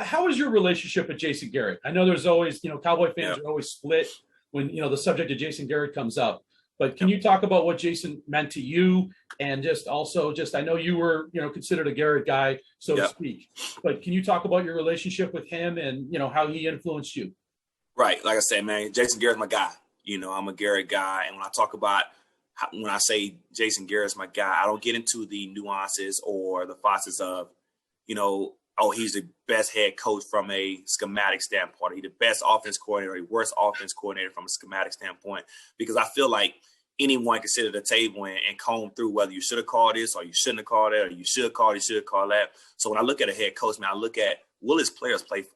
how is your relationship with Jason Garrett? I know there's always, Cowboy fans Yeah. are always split when, the subject of Jason Garrett comes up. But can Yeah. you talk about what Jason meant to you? And just I know you were, considered a Garrett guy, so to Yeah. speak. But can you talk about your relationship with him and, how he influenced you? Right. Like I said, man, Jason Garrett's my guy. I'm a Garrett guy. And when I talk about when I say Jason Garrett's my guy, I don't get into the nuances or the facets of, oh, he's the best head coach from a schematic standpoint. He's the best offense coordinator, or the worst offense coordinator from a schematic standpoint. Because I feel like anyone can sit at the table and comb through whether you should have called this or you shouldn't have called that, or you should call it, you should have called that. So when I look at a head coach, man, I look at, will his players play for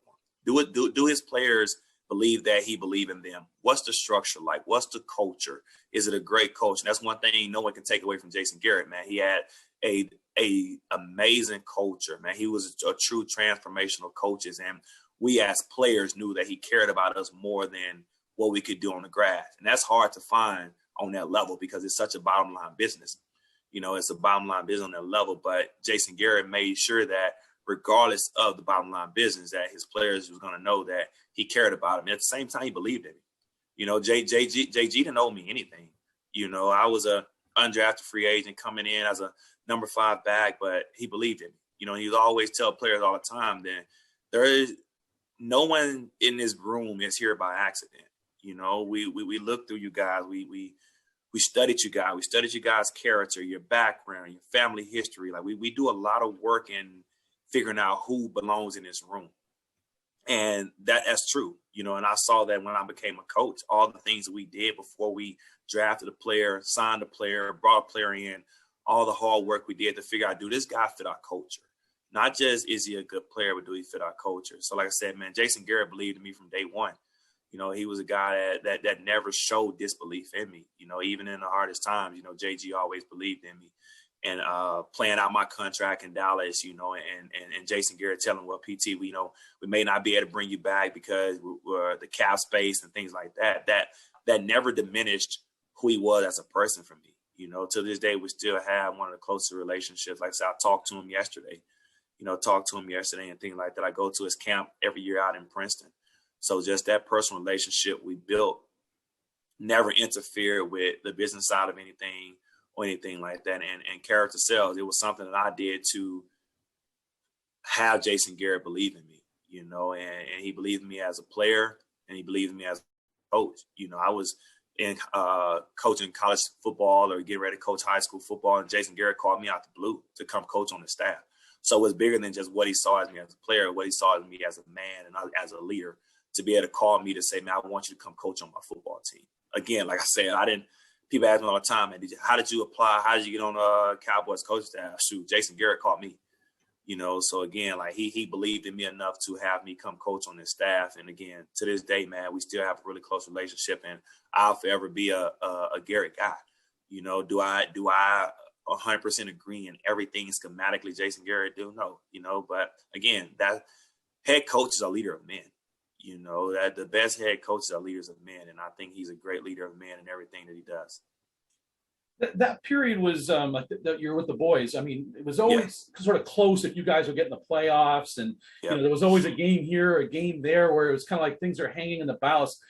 him? Do his players believe that he believe in them? What's the structure like? What's the culture? Is it a great coach? And that's one thing no one can take away from Jason Garrett, man. He had a amazing culture, man. He was a true transformational coaches, and we as players knew that he cared about us more than what we could do on the grass. And that's hard to find on that level because it's such a bottom line business. It's a bottom line business on that level. But Jason Garrett made sure that regardless of the bottom line business, that his players was going to know that he cared about him. And at the same time, he believed in him. JG didn't owe me anything. I was a undrafted free agent coming in as a number 5 back, but he believed in me. He would always tell players all the time that there is no one in this room is here by accident. We look through you guys. We studied you guys. We studied you guys' character, your background, your family history. Like we do a lot of work in figuring out who belongs in this room. And that's true, and I saw that when I became a coach, all the things that we did before we drafted a player, signed a player, brought a player in, all the hard work we did to figure out, do this guy fit our culture? Not just is he a good player, but do he fit our culture? So like I said, man, Jason Garrett believed in me from day one. He was a guy that never showed disbelief in me. Even in the hardest times, JG always believed in me. And playing out my contract in Dallas, and Jason Garrett telling him, well, PT, we may not be able to bring you back because we're the cap space and things like that. That never diminished who he was as a person for me. To this day, we still have one of the closest relationships. Like I said, I talked to him yesterday, and things like that. I go to his camp every year out in Princeton. So just that personal relationship we built never interfered with the business side of anything or anything like that. And character sells. It was something that I did to have Jason Garrett believe in me, and he believed in me as a player and he believed in me as a coach. I was in coaching college football or getting ready to coach high school football, and Jason Garrett called me out the blue to come coach on the staff. So it was bigger than just what he saw as me as a player, what he saw as me as a man and as a leader, to be able to call me to say, man, I want you to come coach on my football team. Again, like I said, people ask me all the time, man, how did you apply? How did you get on the Cowboys coaching staff? Shoot, Jason Garrett called me. So again, like he believed in me enough to have me come coach on his staff. And again, to this day, man, we still have a really close relationship, and I'll forever be a Garrett guy. Do I 100% agree in everything schematically Jason Garrett do? No, but again, that head coach is a leader of men. That the best head coaches are leaders of men, and I think he's a great leader of men in everything that he does. That period was that you're with the boys. I mean, it was always sort of close if you guys were getting the playoffs, and there was always a game here, a game there, where it was kind of like things are hanging in the balance.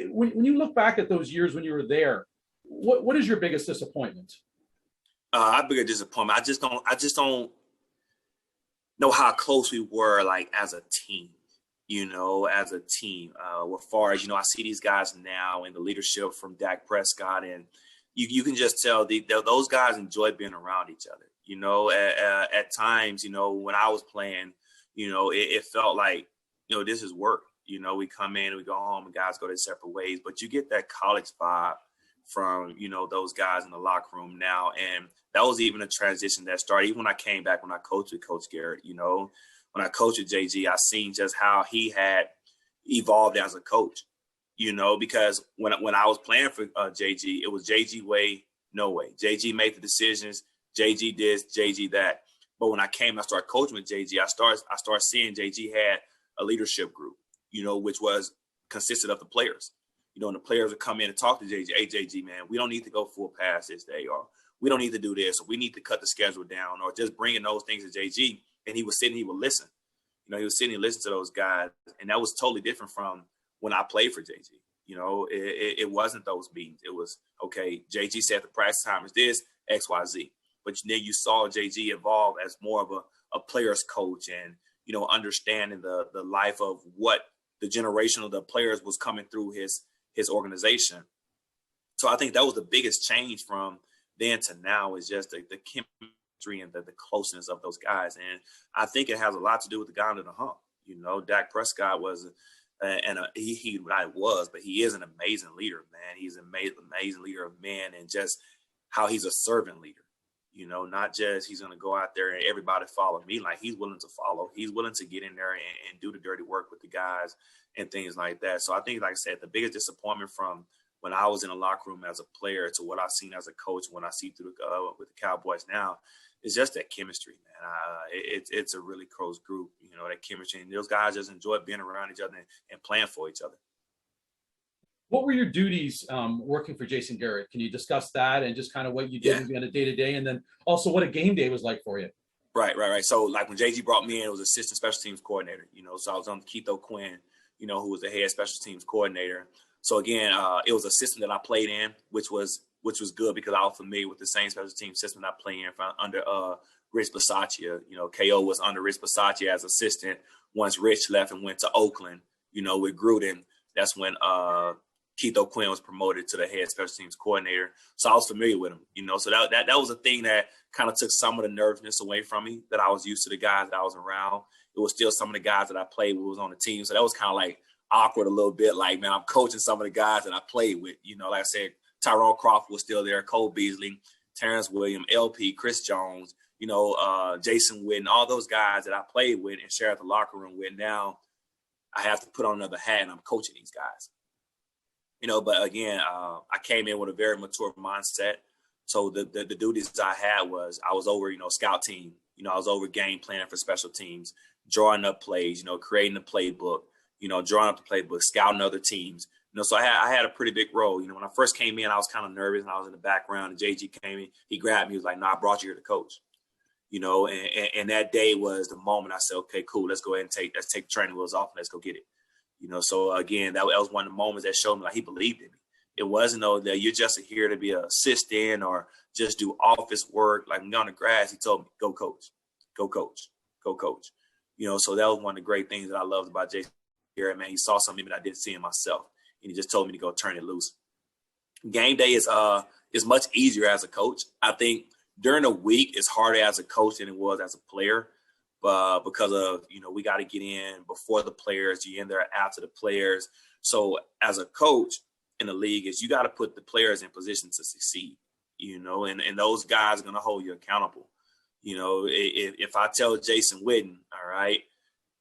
When you look back at those years when you were there, what is your biggest disappointment? Our biggest disappointment, I just don't know how close we were, like as a team. As a team, as far as I see these guys now in the leadership from Dak Prescott, and you can just tell those guys enjoy being around each other. At times, when I was playing, it felt like, this is work. We come in and we go home and guys go their separate ways. But you get that college vibe from, those guys in the locker room now. And that was even a transition that started even when I came back, when I coached with Coach Garrett. When I coached with JG, I seen just how he had evolved as a coach. Because when I was playing for JG, it was JG way, no way. JG made the decisions. JG this, JG that. But when I started coaching with JG, I started seeing JG had a leadership group, which consisted of the players. And the players would come in and talk to JG. Hey, JG, man, we don't need to go full pass this day, or we don't need to do this, or we need to cut the schedule down, or just bringing those things to JG. And he would sit and he would listen. he was sitting and listening to those guys, and that was totally different from when I played for JG. It wasn't those meetings. It was, okay, JG said the practice time is this, X, Y, Z. But then you saw JG evolve as more of a player's coach and, understanding the life of what the generation of the players was coming through his organization. So I think that was the biggest change from then to now, is just the chemistry and the closeness of those guys. And I think it has a lot to do with the guy under the hump. Dak Prescott was he is an amazing leader, man. He's an amazing leader of men, and just how he's a servant leader. Not just he's going to go out there and everybody follow me. Like, he's willing to follow. He's willing to get in there and do the dirty work with the guys and things like that. So I think, like I said, the biggest disappointment from when I was in the locker room as a player to what I've seen as a coach, when I see through with the Cowboys now, is just that chemistry, man. It's a really close group, that chemistry. And those guys just enjoy being around each other and playing for each other. What were your duties working for Jason Garrett? Can you discuss that and just kind of what you did on a day-to-day, and then also what a game day was like for you? Right. So, like, when JG brought me in, it was assistant special teams coordinator, so I was on Keith O'Quinn, who was the head special teams coordinator. So, again, it was a system that I played in, which was good because I was familiar with the same special team system that I played in under Rich Bisaccia. KO was under Rich Bisaccia as assistant. Once Rich left and went to Oakland, with Gruden, that's when Keith O'Quinn was promoted to the head special teams coordinator. So I was familiar with him, So that was a thing that kind of took some of the nervousness away from me, that I was used to the guys that I was around. It was still some of the guys that I played with was on the team. So that was kind of like awkward a little bit. Like, man, I'm coaching some of the guys that I played with. Like I said, Tyrone Crawford was still there, Cole Beasley, Terrence Williams, LP, Chris Jones, Jason Witten, all those guys that I played with and shared the locker room with. Now I have to put on another hat and I'm coaching these guys. But again, I came in with a very mature mindset. So the duties I had was I was over, scout team. I was over game planning for special teams, drawing up plays, creating the playbook, drawing up the playbook, scouting other teams. So I had a pretty big role. When I first came in, I was kind of nervous and I was in the background. And JG came in, he grabbed me, he was like, "No, I brought you here to coach." And that day was the moment I said, "Okay, cool, let's go ahead and let's take the training wheels off and let's go get it." So again, that was one of the moments that showed me like he believed in me. It wasn't that you're just here to be an assistant or just do office work. Like, when we on the grass, he told me, "Go coach, go coach, go coach." So that was one of the great things that I loved about Jason Garrett, man. He saw something that I didn't see in myself, and he just told me to go turn it loose. Game day is much easier as a coach. I think during the week it's harder as a coach than it was as a player. Because of, we got to get in before the players, you're in there after the players. So as a coach in the league, is you got to put the players in position to succeed, and those guys are going to hold you accountable. If I tell Jason Witten, all right,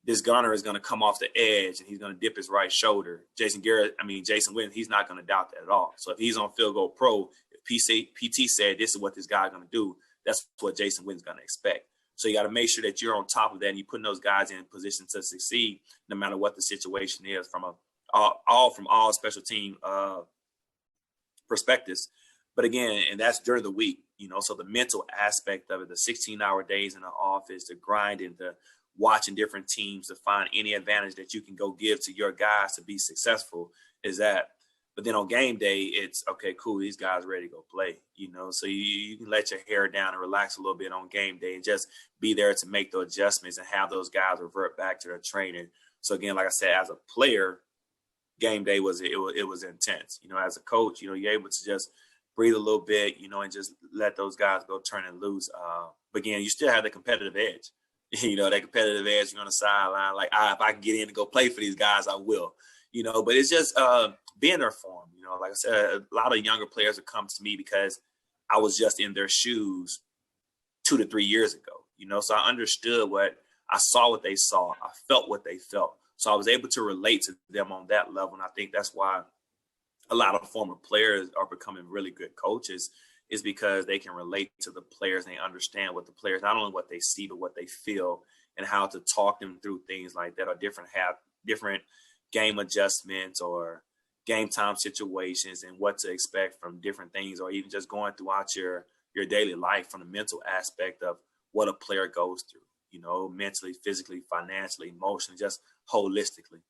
this gunner is going to come off the edge and he's going to dip his right shoulder. Jason Witten, he's not going to doubt that at all. So if he's on Field Goal Pro, if PT said this is what this guy's going to do, that's what Jason Witten's going to expect. So you got to make sure that you're on top of that and you're putting those guys in position to succeed no matter what the situation is from all special team perspectives. But again, and that's during the week, so the mental aspect of it, the 16-hour days in the office, the grinding, the watching different teams to find any advantage that you can go give to your guys to be successful is that. But then on game day, it's, okay, cool, these guys ready to go play, So you can let your hair down and relax a little bit on game day and just be there to make the adjustments and have those guys revert back to their training. So, again, like I said, as a player, game day was intense. As a coach, you're able to just breathe a little bit, and just let those guys go turn and loose. But, again, you still have the competitive edge. That competitive edge, you're on the sideline. Like, if I can get in to go play for these guys, I will. But it's just being there for them. Like I said, a lot of younger players have come to me because I was just in their shoes 2 to 3 years ago. So I understood I saw what they saw. I felt what they felt. So I was able to relate to them on that level. And I think that's why a lot of former players are becoming really good coaches, is because they can relate to the players and they understand what the players, not only what they see, but what they feel and how to talk them through things like that, or different game adjustments or game time situations and what to expect from different things, or even just going throughout your daily life from the mental aspect of what a player goes through. mentally, physically, financially, emotionally, just holistically.